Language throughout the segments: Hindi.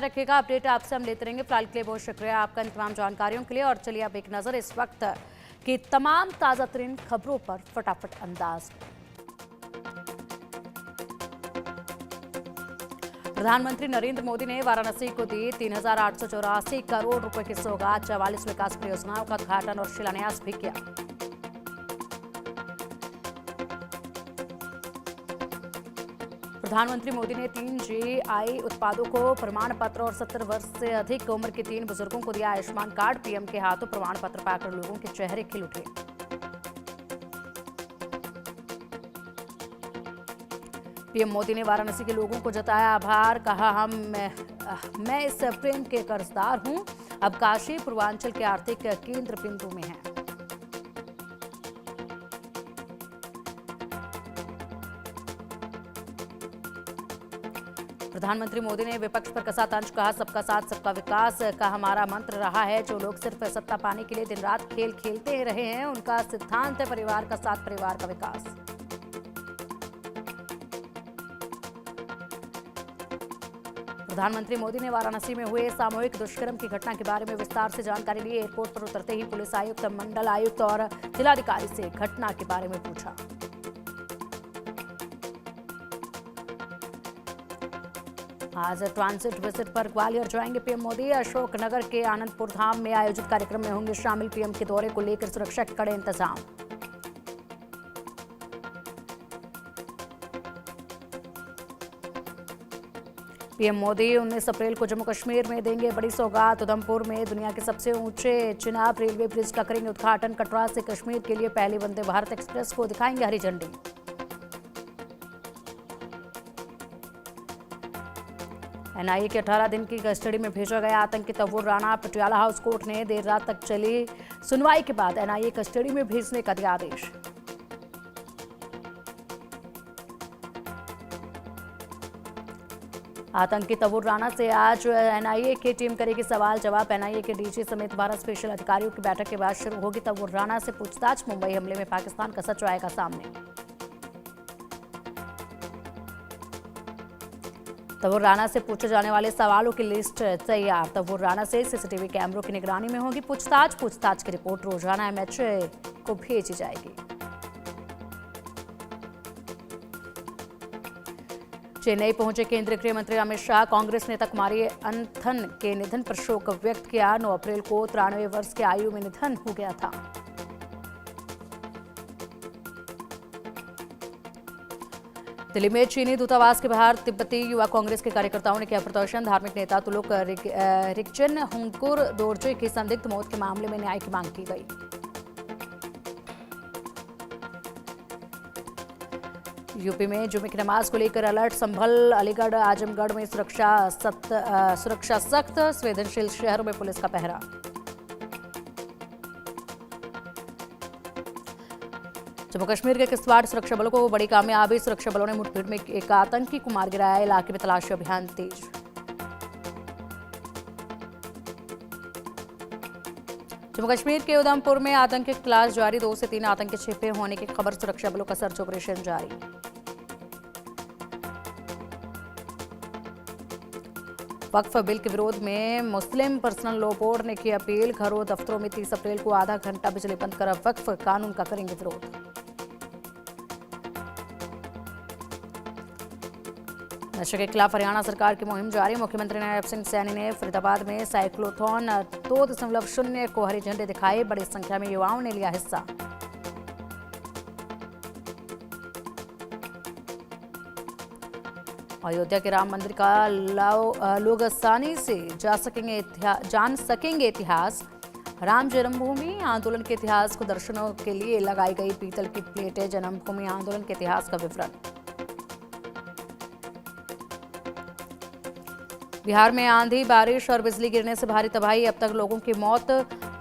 रखिएगा। अपडेट आपसे हम लेते रहेंगे। फिलहाल के लिए बहुत शुक्रिया आपका इन तमाम जानकारियों के लिए। और चलिए अब एक नजर इस वक्त की तमाम ताजा तरीन खबरों पर फटाफट अंदाज। प्रधानमंत्री नरेंद्र मोदी ने वाराणसी को दी 3,884 करोड़ रुपए की सौगात। 44 विकास परियोजनाओं का उद्घाटन और शिलान्यास भी किया। प्रधानमंत्री मोदी ने 3 GI उत्पादों को प्रमाण पत्र और 70 वर्ष से अधिक उम्र के 3 बुजुर्गों को दिया आयुष्मान कार्ड। पीएम के हाथों प्रमाण पत्र पाकर लोगों के चेहरे खिल उठे। पीएम मोदी ने वाराणसी के लोगों को जताया आभार। कहा मैं इस प्रेम के कर्जदार हूं। अब काशी पूर्वांचल के आर्थिक केंद्र बिंदु में है। प्रधानमंत्री मोदी ने विपक्ष पर कसा तंज। कहा सबका साथ सबका विकास का हमारा मंत्र रहा है। जो लोग सिर्फ सत्ता पाने के लिए दिन रात खेल खेलते रहे हैं, उनका सिद्धांत है परिवार का साथ परिवार का विकास। प्रधानमंत्री मोदी ने वाराणसी में हुए सामूहिक दुष्कर्म की घटना के बारे में विस्तार से जानकारी ली। एयरपोर्ट पर उतरते ही पुलिस आयुक्त, मंडल आयुक्त और जिलाधिकारी से घटना के बारे में पूछा। आज ट्रांजिट विजिट पर ग्वालियर जाएंगे पीएम मोदी। अशोकनगर के आनंदपुर धाम में आयोजित कार्यक्रम में होंगे शामिल। पीएम के दौरे को लेकर सुरक्षा के कड़े इंतजाम। पीएम मोदी 19 अप्रैल को जम्मू कश्मीर में देंगे बड़ी सौगात। उधमपुर में दुनिया के सबसे ऊंचे चिनाब रेलवे ब्रिज का करेंगे उद्घाटन। कटरा से कश्मीर के लिए पहली वंदे भारत एक्सप्रेस को दिखाएंगे हरी झंडी। एनआईए के 18 दिन की कस्टडी में भेजा गया आतंकी तव्वूर राणा। पटियाला हाउस कोर्ट ने देर रात तक चली सुनवाई के बाद एनआईए कस्टडी में भेजने का दिया आदेश। आतंकी तव्वूर राणा से आज एनआईए की टीम करेगी सवाल जवाब। एनआईए के डीजी समेत 12 स्पेशल अधिकारियों की बैठक के बाद शुरू होगी तव्वूर राणा से पूछताछ। मुंबई हमले में पाकिस्तान का सच आएगा सामने। तव्वूर राणा से पूछे जाने वाले सवालों की लिस्ट तैयार। तव्वूर राणा से सीसीटीवी कैमरों की निगरानी में होगी पूछताछ। पूछताछ की रिपोर्ट रोजाना एमएचए को भेजी जाएगी। चेन्नई पहुंचे केंद्रीय गृह मंत्री अमित शाह। कांग्रेस नेता कुमारी अनंथन के निधन पर शोक व्यक्त किया। 9 अप्रैल को 93 वर्ष की आयु में निधन हो गया था। दिल्ली में चीनी दूतावास के बाहर तिब्बती युवा कांग्रेस के कार्यकर्ताओं ने किया प्रदर्शन। धार्मिक नेता तुलुक रिगचिन हुंगकुर दोरजे की संदिग्ध मौत के मामले में न्याय की मांग की गई। यूपी में जुमे की नमाज को लेकर अलर्ट। संभल, अलीगढ़, आजमगढ़ में सुरक्षा सख्त। संवेदनशील शहरों में पुलिस का पहरा। जम्मू कश्मीर के किश्तवाड़ सुरक्षा बलों को बड़ी कामयाबी। सुरक्षा बलों ने मुठभेड़ में एक आतंकी को मार गिराया। इलाके में तलाशी अभियान तेज। जम्मू कश्मीर के उधमपुर में आतंकी की तलाश जारी। 2 से 3 आतंकी छिपे होने की खबर। सुरक्षा बलों का सर्च ऑपरेशन जारी। वक्फ बिल के विरोध में मुस्लिम पर्सनल लॉ बोर्ड ने की अपील। घरों दफ्तरों में 30 अप्रैल को आधा घंटा बिजली बंद कर वक्फ कानून का करेंगे विरोध। नशे के खिलाफ हरियाणा सरकार की मुहिम जारी। मुख्यमंत्री नायब सिंह सैनी ने फरीदाबाद में साइक्लोथॉन 2.0 को हरी झंडी दिखाई। बड़ी संख्या में युवाओं ने लिया हिस्सा। अयोध्या के राम मंदिर का लोग आसानी से जान सकेंगे इतिहास। राम जन्मभूमि आंदोलन के इतिहास को दर्शनों के लिए लगाई गई पीतल की प्लेटें। जन्मभूमि आंदोलन के इतिहास का विवरण। बिहार में आंधी, बारिश और बिजली गिरने से भारी तबाही। अब तक लोगों की मौत।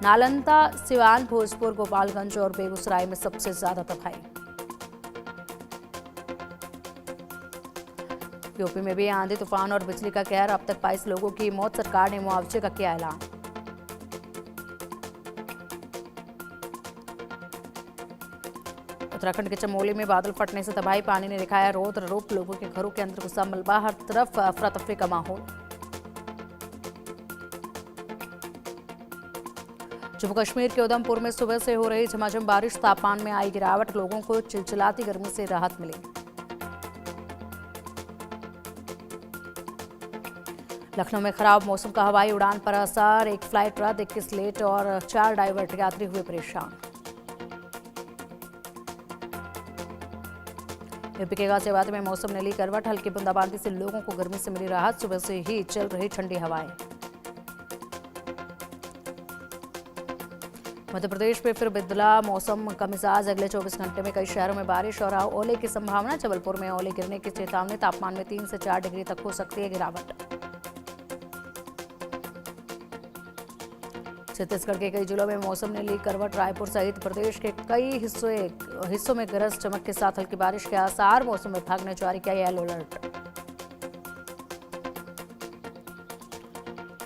नालंदा, सिवान, भोजपुर, गोपालगंज और बेगूसराय में सबसे ज्यादा तबाही। यूपी में भी आंधी, तूफान और बिजली का कहर। अब तक 22 लोगों की मौत। सरकार ने मुआवजे का किया ऐलान। उत्तराखंड के चमोली में बादल फटने से तबाही। पानी ने दिखाया रौद्र रूप। लोगों के घरों के अंदर घुसा मलबा। हर तरफ अफरा तफरी का माहौल। जम्मू कश्मीर के उधमपुर में सुबह से हो रही झमाझम बारिश, तापमान में आई गिरावट, लोगों को चिलचिलाती गर्मी से राहत मिली। लखनऊ में खराब मौसम का हवाई उड़ान पर असर, एक फ्लाइट रद्द, 21 लेट और 4 डाइवर्ट यात्री हुए परेशान। यूपी के गाजियाबाद में मौसम ने ली करवट, हल्की बूंदाबांदी से लोगों को गर्मी से मिली राहत, सुबह से ही चल रही ठंडी हवाएं। मध्य प्रदेश में फिर बदला मौसम का मिजाज, अगले 24 घंटे में कई शहरों में बारिश और ओले की संभावना, जबलपुर में ओले गिरने की चेतावनी, तापमान में 3 से 4 डिग्री तक हो सकती है गिरावट। छत्तीसगढ़ के कई जिलों में मौसम ने ली करवट, रायपुर सहित प्रदेश के कई हिस्सों में गरज चमक के साथ हल्की बारिश के आसार, मौसम विभाग ने जारी किया येलो अलर्ट।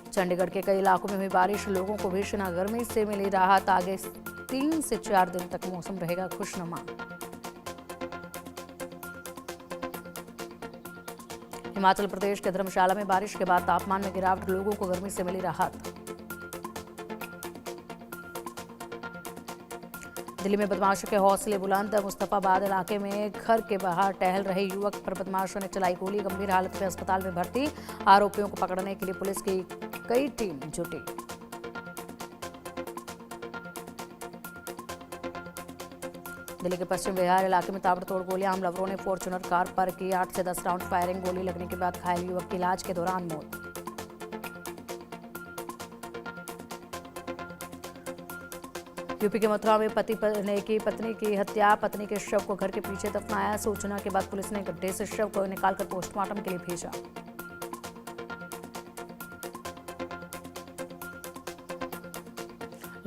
चंडीगढ़ के कई इलाकों में हुई बारिश, लोगों को भीषण गर्मी से मिली राहत, आगे 3 से 4 दिन तक मौसम रहेगा खुशनुमा। हिमाचल प्रदेश के धर्मशाला में बारिश के बाद तापमान में गिरावट, लोगों को गर्मी से मिली राहत। दिल्ली में बदमाशों के हौसले बुलंद, मुस्तफाबाद इलाके में घर के बाहर टहल रहे युवक पर बदमाशों ने चलाई गोली, गंभीर हालत में अस्पताल में भर्ती, आरोपियों को पकड़ने के लिए पुलिस की कई टीम जुटी। दिल्ली के पश्चिम बिहार इलाके में ताबड़तोड़ गोलियां, हमलावरों ने फॉर्च्यूनर कार पर की 8 से 10 राउंड फायरिंग, गोली लगने के बाद घायल युवक की इलाज के दौरान मौत। यूपी के मथुरा में पति ने की पत्नी की हत्या, पत्नी के शव को घर के पीछे दफनाया, सूचना के बाद पुलिस ने गड्ढे से शव को निकालकर पोस्टमार्टम के लिए भेजा।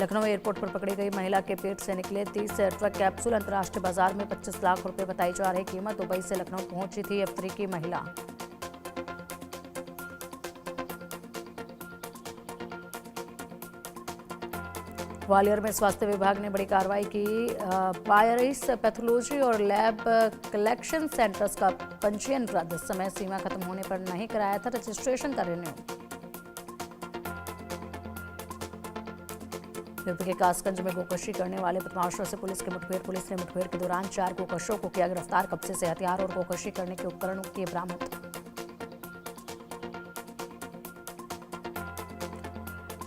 लखनऊ एयरपोर्ट पर पकड़ी गई महिला के पेट से निकले 30 ट्रक कैप्सूल, अंतर्राष्ट्रीय बाजार में 25 लाख रुपए बताई जा रही कीमत, दुबई से लखनऊ पहुंची थी अफ्रीकी महिला। ग्वालियर में स्वास्थ्य विभाग ने बड़ी कार्रवाई की, वायरस पैथोलॉजी और लैब कलेक्शन सेंटर्स का पंजीयन रद्द, समय सीमा खत्म होने पर नहीं कराया था रजिस्ट्रेशन का रिन्यू। यूपी के कासगंज में गोकशी करने वाले बदमाशों से पुलिस की मुठभेड़, पुलिस ने मुठभेड़ के दौरान 4 गोकशों को किया गिरफ्तार, कब्जे से हथियार और गोकशी करने के उपकरण किए बरामद।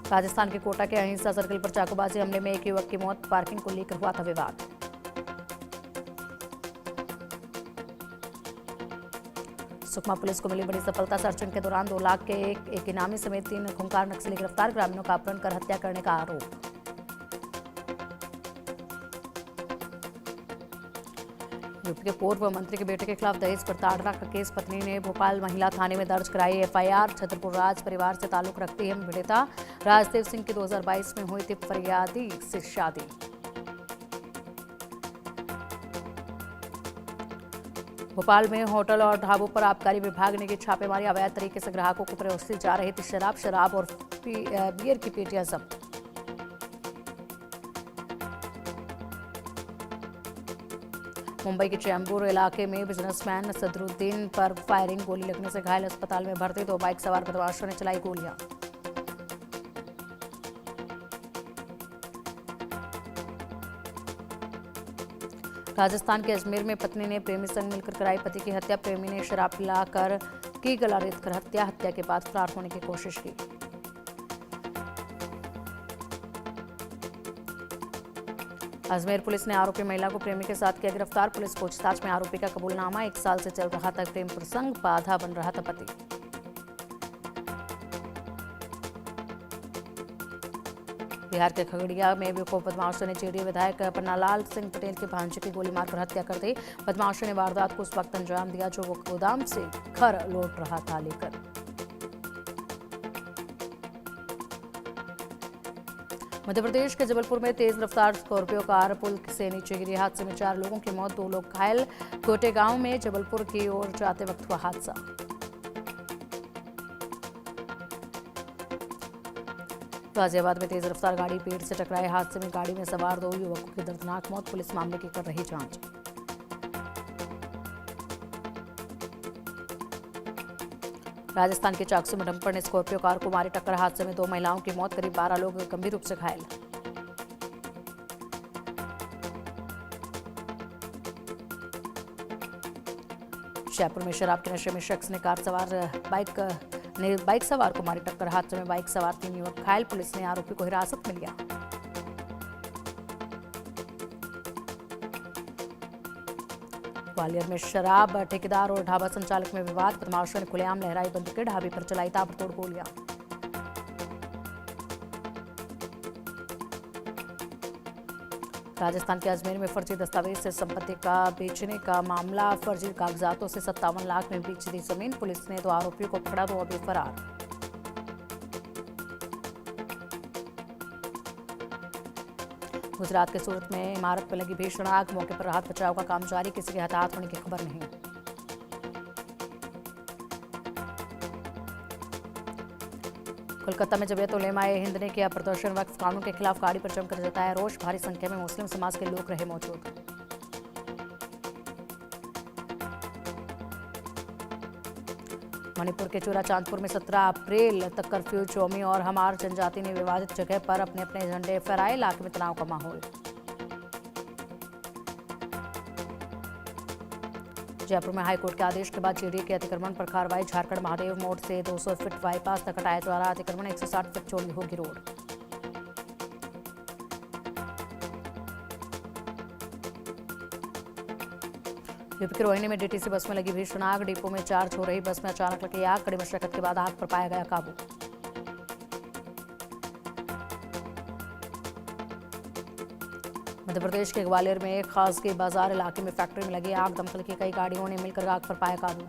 राजस्थान के कोटा के अहिंसा सर्कल पर चाकूबाजी हमले में एक युवक की मौत, पार्किंग को लेकर हुआ था विवाद। सुकमा पुलिस को मिली बड़ी सफलता, सर्चिंग के दौरान 2 लाख के एक इनामी समेत 3 खूंखार नक्सली गिरफ्तार, ग्रामीणों का अपहरण कर हत्या करने का आरोप। यूपी के पूर्व मंत्री के बेटे के खिलाफ दहेज प्रताड़ना का केस, पत्नी ने भोपाल महिला थाने में दर्ज कराई एफआईआर, छतरपुर राज परिवार से ताल्लुक रखती है पीड़िता, राजदेव सिंह की 2022 में हुई थी फरियादी से शादी। भोपाल में होटल और ढाबों पर आबकारी विभाग ने की छापेमारी, अवैध तरीके से ग्राहकों को परोसी जा रही थी शराब और बियर की पेटियां जब्त। मुंबई के चैम्बूर इलाके में बिजनेसमैन सदरुद्दीन पर फायरिंग, गोली लगने से घायल, अस्पताल में भर्ती, 2 बाइक सवार बदमाशों ने चलाई गोलियां। राजस्थान के अजमेर में पत्नी ने प्रेमी संग मिलकर कराई पति की हत्या, प्रेमी ने शराब पिलाकर की गला रेत कर हत्या के बाद फरार होने की कोशिश की। अजमेर पुलिस ने आरोपी महिला को प्रेमी के साथ किया गिरफ्तार, पुलिस पूछताछ में आरोपी का कबूलनामा, 1 साल से चल रहा था प्रेम प्रसंग, बाधा बन रहा था पति। बिहार के खगड़िया में भी बदमाशों ने जेडीयू विधायक पन्नालाल सिंह पटेल के भांजे की गोली मारकर हत्या कर दी, बदमाशों ने वारदात को उस वक्त अंजाम दिया जो वो गोदाम से घर लौट रहा था लेकर। मध्य प्रदेश के जबलपुर में तेज रफ्तार स्कॉर्पियो कार पुल से नीचे गिरी, हादसे में 4 लोगों की मौत, 2 लोग घायल, कोटे गांव में जबलपुर की ओर जाते वक्त हुआ हादसा। गाजियाबाद में तेज रफ्तार गाड़ी पेड़ से टकराए, हादसे में गाड़ी में सवार 2 युवकों की दर्दनाक मौत, पुलिस मामले की कर रही जांच। राजस्थान के चाकसू में डंपर ने स्कॉर्पियो कार को मारी टक्कर, हादसे में 2 महिलाओं की मौत, करीब 12 लोग गंभीर रूप से घायल। जयपुर में शराब के नशे में शख्स ने बाइक सवार को मारी टक्कर। हादसे में बाइक सवार 3 युवक घायल। पुलिस ने आरोपी को हिरासत में लिया। ग्वालियर में शराब ठेकेदार और ढाबा संचालक में विवाद। बदमाशों ने खुलेआम लहराई बंदूकें, ढाबे पर चलाई ताबड़तोड़ गोलियां। राजस्थान के अजमेर में फर्जी दस्तावेज से संपत्ति का बेचने का मामला। फर्जी कागजातों से 57 लाख में बेच दी जमीन। पुलिस ने 2 आरोपियों को पकड़ा, 2 अभी फरार। गुजरात के सूरत में इमारत में लगी भीषण आग। मौके पर राहत बचाव का काम जारी। किसी के हताहत होने की खबर नहीं। कोलकाता में जमीयत उलेमा-ए-हिंद ने किया प्रदर्शन। वक्फ कानून के खिलाफ गाड़ी पर जमकर जताया रोष। भारी संख्या में मुस्लिम समाज के लोग रहे मौजूद। मणिपुर के चूराचांदपुर में 17 अप्रैल तक कर्फ्यू। चौमी और हमार जनजाति ने विवादित जगह पर अपने अपने झंडे फहराए। इलाके में तनाव का माहौल। जयपुर में हाईकोर्ट के आदेश के बाद जीडीए के अतिक्रमण पर कार्रवाई। झारखंड महादेव मोड़ से 200 फीट बाईपास तक हटाया जा रहा अतिक्रमण। 160 फीट चौड़ी होगी रोड। यूपी के रोहिणी में डीटीसी बस में लगी भीषण आग। डिपो में चार्ज हो रही बस में अचानक लगी आग। कड़ी मशक्कत के बाद आग पर पाया गया काबू। मध्य प्रदेश के ग्वालियर में एक खासगी बाजार इलाके में फैक्ट्री में लगी आग। दमकल की कई गाड़ियों ने मिलकर आग पर पाया काबू।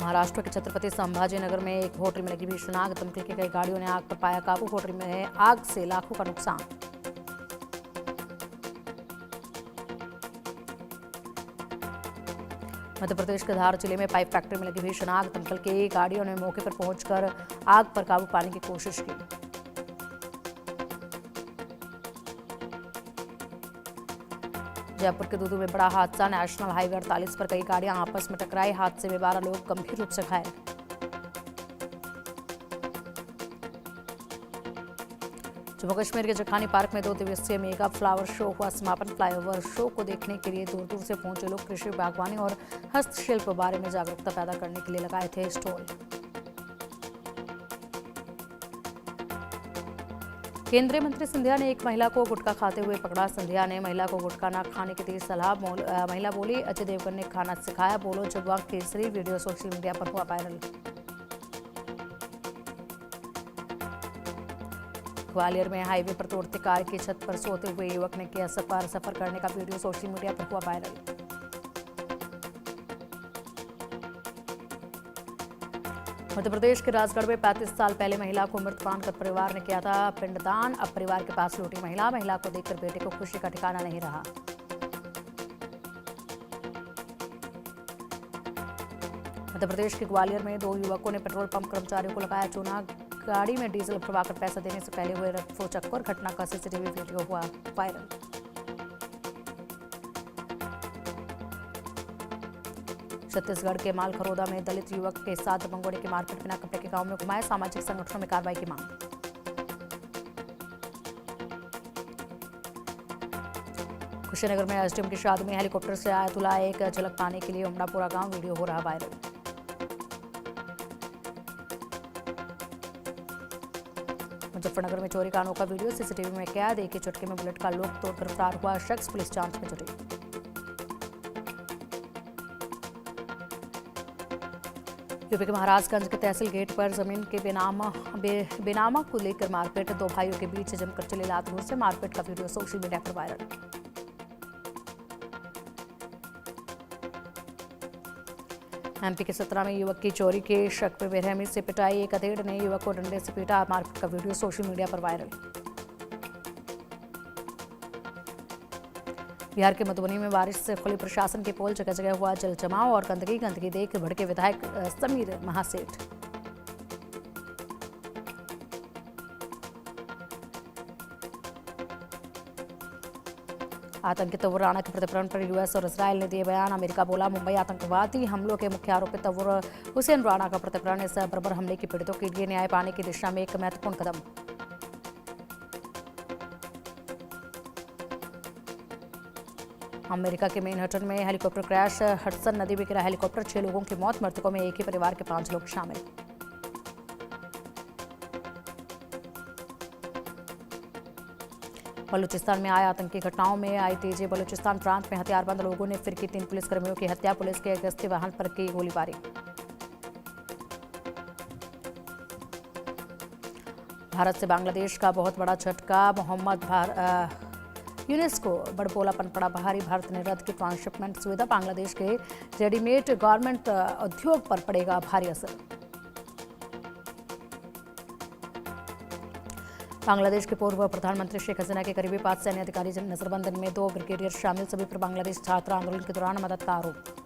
महाराष्ट्र के छत्रपति संभाजीनगर में एक होटल में लगी भीषण आग। दमकल की कई गाड़ियों ने आग पर पाया काबू। होटल में आग से लाखों का नुकसान। मध्य प्रदेश के धार जिले में पाइप फैक्ट्री में लगी भीषण आग। दमकल की गाड़ियों ने मौके पर पहुंचकर आग पर काबू पाने की कोशिश की। जयपुर के दूदू में बड़ा हादसा। नेशनल हाईवे 48 पर कई गाड़ियां आपस में टकराई। हादसे में 12 लोग गंभीर रूप से घायल। जम्मू कश्मीर के जखानी पार्क में 2 दिवसीय मेगा फ्लावर शो हुआ समापन। फ्लाईओवर शो को देखने के लिए दूर दूर से पहुंचे लोग कृषि, बागवानी और हस्तशिल्प बारे में जागरूकता पैदा करने के लिए लगाए थे स्टॉल। केंद्रीय मंत्री सिंधिया ने एक महिला को गुटखा खाते हुए पकड़ा। सिंधिया ने महिला को गुटखा न खाने की दी सलाह। महिला बोली, अजय देवगन ने खाना सिखाया। बोलो जब केसरी वीडियो सोशल मीडिया पर हुआ वायरल। ग्वालियर में हाईवे पर तोड़ते कार की छत पर सोते हुए युवक ने किया सफर करने का वीडियो सोशल मीडिया पर हुआ वायरल। मध्य प्रदेश के राजगढ़ में 35 साल पहले महिला को मृत मानकर परिवार ने किया था पिंडदान। अब परिवार के पास लौटी महिला को देखकर बेटे को खुशी का ठिकाना नहीं रहा। मध्य प्रदेश के ग्वालियर में 2 युवकों ने पेट्रोल पंप कर्मचारियों को लगाया चूना। गाड़ी में डीजल भरवाकर पैसा देने से पहले हुए रफोचक्कर। घटना का सीसीटीवी वीडियो हुआ वायरल। छत्तीसगढ़ के मालखरोदा में दलित युवक के साथ दबंगों की मारपीट। बिना कपड़े के गांव में घुमाए। सामाजिक संगठनों में कार्रवाई की मांग। कुशीनगर में एसडीएम की शादी में हेलीकॉप्टर से आया दूल्हा। एक झलक पाने के लिए उमड़ापुरा गांव। वीडियो हो रहा वायरल। मुजफ्फरनगर में चोरी का अनोखा वीडियो सीसीटीवी में कैद। एक ही चुटकी में बुलेट का लॉक तोड़कर फरार हुआ शख्स। पुलिस जांच में जुटी। यूपी के महाराजगंज के तहसील गेट पर जमीन के बेनामा को लेकर मारपीट। 2 भाइयों के बीच जमकर चले लात घूंस से मारपीट का वीडियो सोशल मीडिया पर वायरल। एमपी के 17 में युवक की चोरी के शक में बेरहमी से पिटाई। एक अधेड़ ने युवक को डंडे से पीटा। मारपीट का वीडियो सोशल मीडिया पर वायरल। बिहार के मधुबनी में बारिश से खुली प्रशासन की पोल। जगह जगह हुआ जल जमाव और गंदगी देख भड़के विधायक समीर महासेठ। आतंकी तव्वुर राणा के प्रतिकरण पर यूएस और इजरायल ने दिए बयान। अमेरिका बोला, मुंबई आतंकवादी हमलों के मुख्य आरोपी तव्वुर हुसैन राणा का प्रतिकरण इस बर्बर हमले के पीड़ितों के लिए न्याय पाने की दिशा में एक महत्वपूर्ण कदम। अमेरिका के मैनहट्टन में हेलीकॉप्टर क्रैश, हडसन नदी में गिरा हेलीकॉप्टर, 6 लोगों की मौत, मृतकों में एक ही परिवार के 5 लोग शामिल। बलूचिस्तान में आए आतंकी घटनाओं में आई तेजी, बलूचिस्तान प्रांत में हथियारबंद लोगों ने फिर की 3 पुलिसकर्मियों की हत्या, पुलिस के एक गश्ती वाहन पर की गोलीबारी। भारत से बांग्लादेश का बहुत बड़ा झटका, मोहम्मद यूनिस को बड़बोलापन पड़ा भारी, भारत ने रद्द की ट्रांसशिपमेंट सुविधा, बांग्लादेश के रेडीमेड गारमेंट उद्योग पर पड़ेगा भारी असर। बांग्लादेश के पूर्व प्रधानमंत्री शेख हसीना के करीबी 5 सैन्य अधिकारी नजरबंद में 2 ब्रिगेडियर शामिल, सभी पर बांग्लादेश छात्र आंदोलन के दौरान मदद का आरोप।